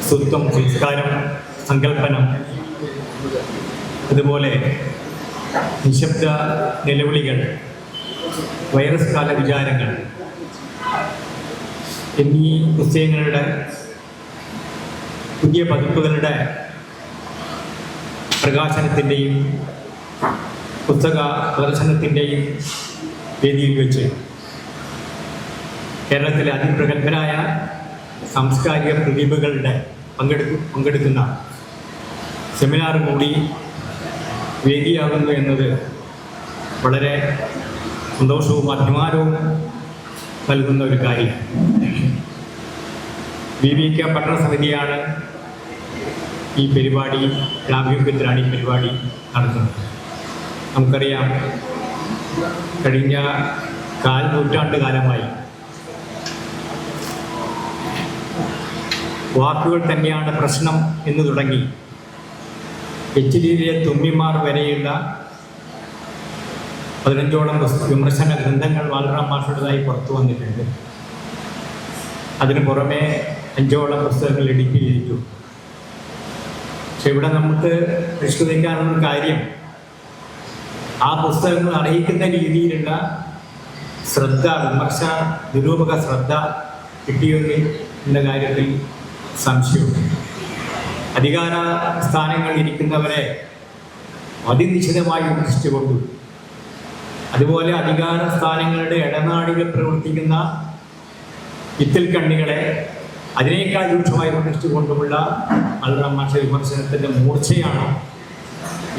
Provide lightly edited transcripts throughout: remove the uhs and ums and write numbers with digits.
സ്വത്വം, സംസ്കാരം, സങ്കല്പനം, അതുപോലെ നിശബ്ദ നിലവിളികൾ, വൈറസ് കാല വിചാരങ്ങൾ എന്നീ പുസ്തകങ്ങളുടെ പുതിയ പതിപ്പുകളുടെ പ്രകാശനത്തിൻ്റെയും പുസ്തക പ്രദർശനത്തിൻ്റെയും വേദിയിൽ വെച്ച് കേരളത്തിലെ അതിപ്രഗത്ഭരായ സാംസ്കാരിക പ്രതിഭകളുടെ പങ്കെടുക്കുന്ന സെമിനാർ കൂടി വേദിയാകുന്നു എന്നത് വളരെ സന്തോഷവും അഭിമാനവും നൽകുന്ന ഒരു കാര്യം. BBK പഠന സമിതിയാണ് ഈ പരിപാടി, ആഭിമുഖ്യത്തിലാണ് ഈ പരിപാടി നടത്തുന്നത്. നമുക്കറിയാം, കഴിഞ്ഞ നൂറ്റാണ്ട് കാലമായി വാക്കുകൾ തന്നെയാണ് പ്രശ്നം എന്ന് തുടങ്ങി HDയിലെ തുമ്മിമാർ വരെയുള്ള 15ഓളം വിമർശന ഗ്രന്ഥങ്ങൾ ബാലറാം മാഷുടേതായി പുറത്തു വന്നിട്ടുണ്ട്. അതിനു പുറമെ 5ഓളം പുസ്തകങ്ങൾ എഡിറ്റ് ചെയ്തിട്ടു. പക്ഷെ ഇവിടെ നമുക്ക് പരിശോധിക്കാനുള്ള കാര്യം, ആ പുസ്തകങ്ങൾ അർഹിക്കുന്ന രീതിയിലുള്ള ശ്രദ്ധ, നിരൂപക ശ്രദ്ധ കിട്ടിയെങ്കിൽ എന്ന കാര്യത്തിൽ സംശയമുണ്ട്. അധികാര സ്ഥാനങ്ങളിൽ ഇരിക്കുന്നവരെ അതിനിശ്ചിതമായി വിമർശിച്ചുകൊണ്ടും, അതുപോലെ അധികാര സ്ഥാനങ്ങളുടെ ഇടനാടികൾ പ്രവർത്തിക്കുന്ന ഇത്തിൽ കണ്ണികളെ അതിനേക്കാൾ രൂക്ഷമായി വിമർശിച്ചുകൊണ്ടുമുള്ള ബാലറാം മാഷ വിമർശനത്തിൻ്റെ മൂർച്ചയാണ്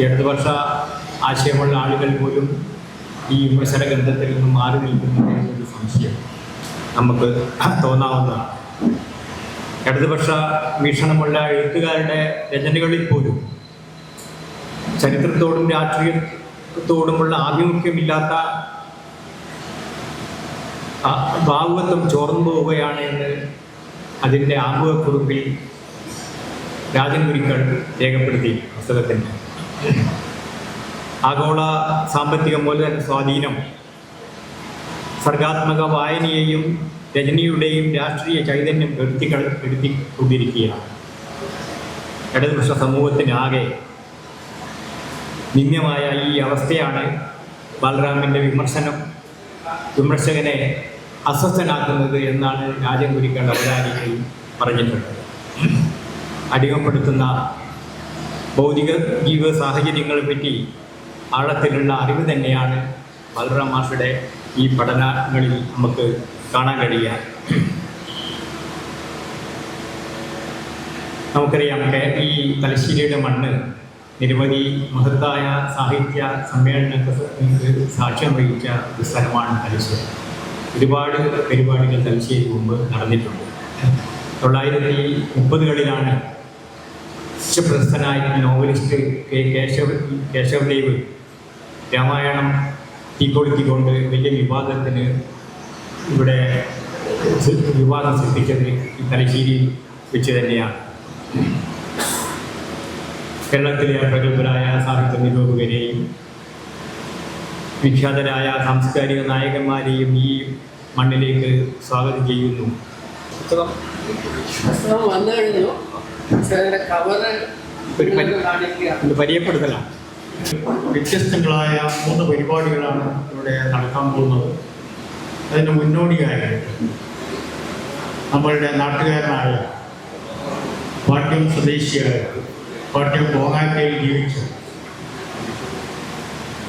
ഇടതുപക്ഷ ആശയമുള്ള ആളുകൾ പോലും ഈ വിമർശന ഗ്രന്ഥത്തിൽ നിന്നും മാറി നിൽക്കുന്നത് എന്നൊരു സംശയം നമുക്ക് തോന്നാവുന്നതാണ്. ഇടതുപക്ഷ വീക്ഷണമുള്ള എഴുത്തുകാരുടെ രചനകളിൽ പോലും ചരിത്രത്തോടും രാഷ്ട്രീയത്തോടുമുള്ള ആഭിമുഖ്യമില്ലാത്ത ഭാവുകത്വം ചോർന്നു പോവുകയാണ് എന്ന് അതിൻ്റെ ആമുഖക്കുറിപ്പിൽ രാജൻ ഗുരുക്കൾ രേഖപ്പെടുത്തി. പുസ്തകത്തിൻ്റെ ആഗോള സാമ്പത്തിക മൂലധന സ്വാധീനം സർഗാത്മക വായനയെയും രജനിയുടെയും രാഷ്ട്രീയ ചൈതന്യം എടുത്തിക്കൊണ്ടിരിക്കുകയാണ്. ഇടതുപക്ഷ സമൂഹത്തിനാകെ നിന്ദ്യമായ ഈ അവസ്ഥയാണ് ബാലറാമിൻ്റെ വിമർശകനെ അസ്വസ്ഥനാക്കുന്നത് എന്നാണ് രാജൻ ഗുരുക്കൾ അവതാരികയിൽ പറഞ്ഞിട്ടുള്ളത്. അടിമപ്പെടുത്തുന്ന ഭൗതിക ജീവ സാഹചര്യങ്ങളെ പറ്റി ആഴത്തിലുള്ള അറിവ് തന്നെയാണ് ബാലറാം മാഷുടെ ഈ പഠനങ്ങളിൽ നമുക്ക് കാണാൻ കഴിയുക. നമുക്കറിയാം, ഈ തലശ്ശേരിയുടെ മണ്ണ് നിരവധി മഹത്തായ സാഹിത്യ സമ്മേളനങ്ങൾക്ക് സാക്ഷ്യം വഹിച്ച ഒരു സ്ഥലമാണ് തലശ്ശേരി. ഒരുപാട് പരിപാടികൾ തലശ്ശേരി മുമ്പ് നടന്നിട്ടുണ്ട്. 1930കളിലാണ് പ്രശസ്തനായ നോവലിസ്റ്റ് കേശവദേവ് രാമായണം തീക്കൊളുത്തിക്കൊണ്ട് വലിയ വിവാദം സൃഷ്ടിച്ചത് ഈ തലശ്ശേരി വെച്ച് തന്നെയാണ്. കേരളത്തിലെ പ്രഗത്ഭരായ സാഹിത്യ നിരൂപകരെയും വിഖ്യാതരായ സാംസ്കാരിക നായകന്മാരെയും ഈ മണ്ണിലേക്ക് സ്വാഗതം ചെയ്യുന്നു. പരിചയപ്പെടുത്തലാണ്. വ്യത്യസ്തങ്ങളായ 3 പരിപാടികളാണ് ഇവിടെ നടക്കാൻ പോകുന്നത്. അതിന് മുന്നോടിയായിട്ട് നമ്മളുടെ നാട്ടുകാരനായ പാട്യം സ്വദേശിയായ പാട്യം ബോങ്ങാക്കയിൽ ജീവിച്ച്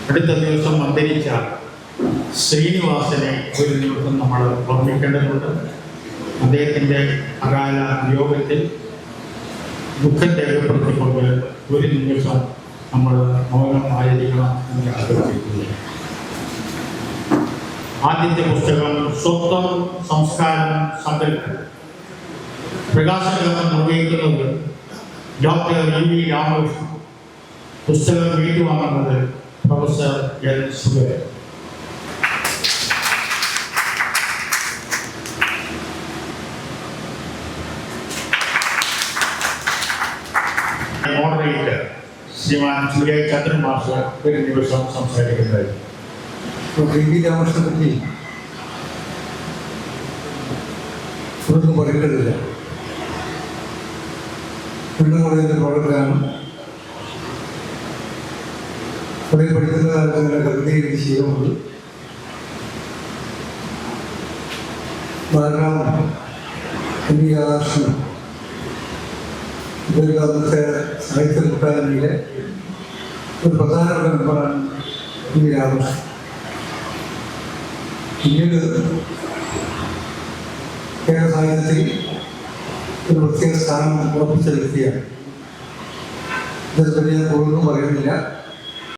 അടുത്ത ദിവസം അന്തരിച്ച ശ്രീനിവാസനെ ഒരു ദിവസം നമ്മൾ ഓർമ്മിക്കേണ്ടതുണ്ട്. അദ്ദേഹത്തിൻ്റെ അകാല വിയോഗത്തിൽ ദുഃഖം രേഖപ്പെടുത്തിക്കൊണ്ട് ഒരു നിമിഷം നമ്മൾ മൗനം ആചരിക്കണം എന്ന് അഭ്യർത്ഥിക്കുന്നു. ആദ്യത്തെ പുസ്തകം സ്വത്വം, സംസ്കാരം, സങ്കല്പം. പ്രകാശനം നിർവഹിക്കുന്നത് ഡോക്ടർ EV രാമകൃഷ്ണൻ. പുസ്തകം ഏറ്റുവാങ്ങുന്നത് പ്രൊഫസർ L. സുഗതൻ. മോഡറേറ്റർ ശ്രീമാൻ സൂര്യചന്ദ്രൻ മാസ്റ്റർ ഒരു നിമിഷം സംസാരിക്കുന്നത്. EV രാമകൃഷ്ണനെ പറ്റി ഒന്നും പറയേണ്ടതില്ല. വീണ്ടും കോളേജിൻ്റെ പ്രവർത്തകനാണ്. കോളേജ് പഠിക്കുന്ന കാലത്ത് തന്നെ കവിത എഴുതി ശീലമുണ്ട്. ധാരാളം എൻ വി രാധാകൃഷ്ണൻ ഇതൊരു അന്നത്തെ സാഹിത്യ കൂട്ടായ്മയിലെ ഒരു പ്രധാനപ്പെട്ട മെമ്പറാണ് എൻ വി രാധാകൃഷ്ണൻ. പിന്നീട് കേരള സാഹിത്യത്തിൽ ഒരു പ്രത്യേക സ്ഥാനം ഉറപ്പിച്ച വ്യക്തിയാണ്. ഇതിനെപ്പറ്റി ഞാൻ കൂടുതലൊന്നും പറയുന്നില്ല.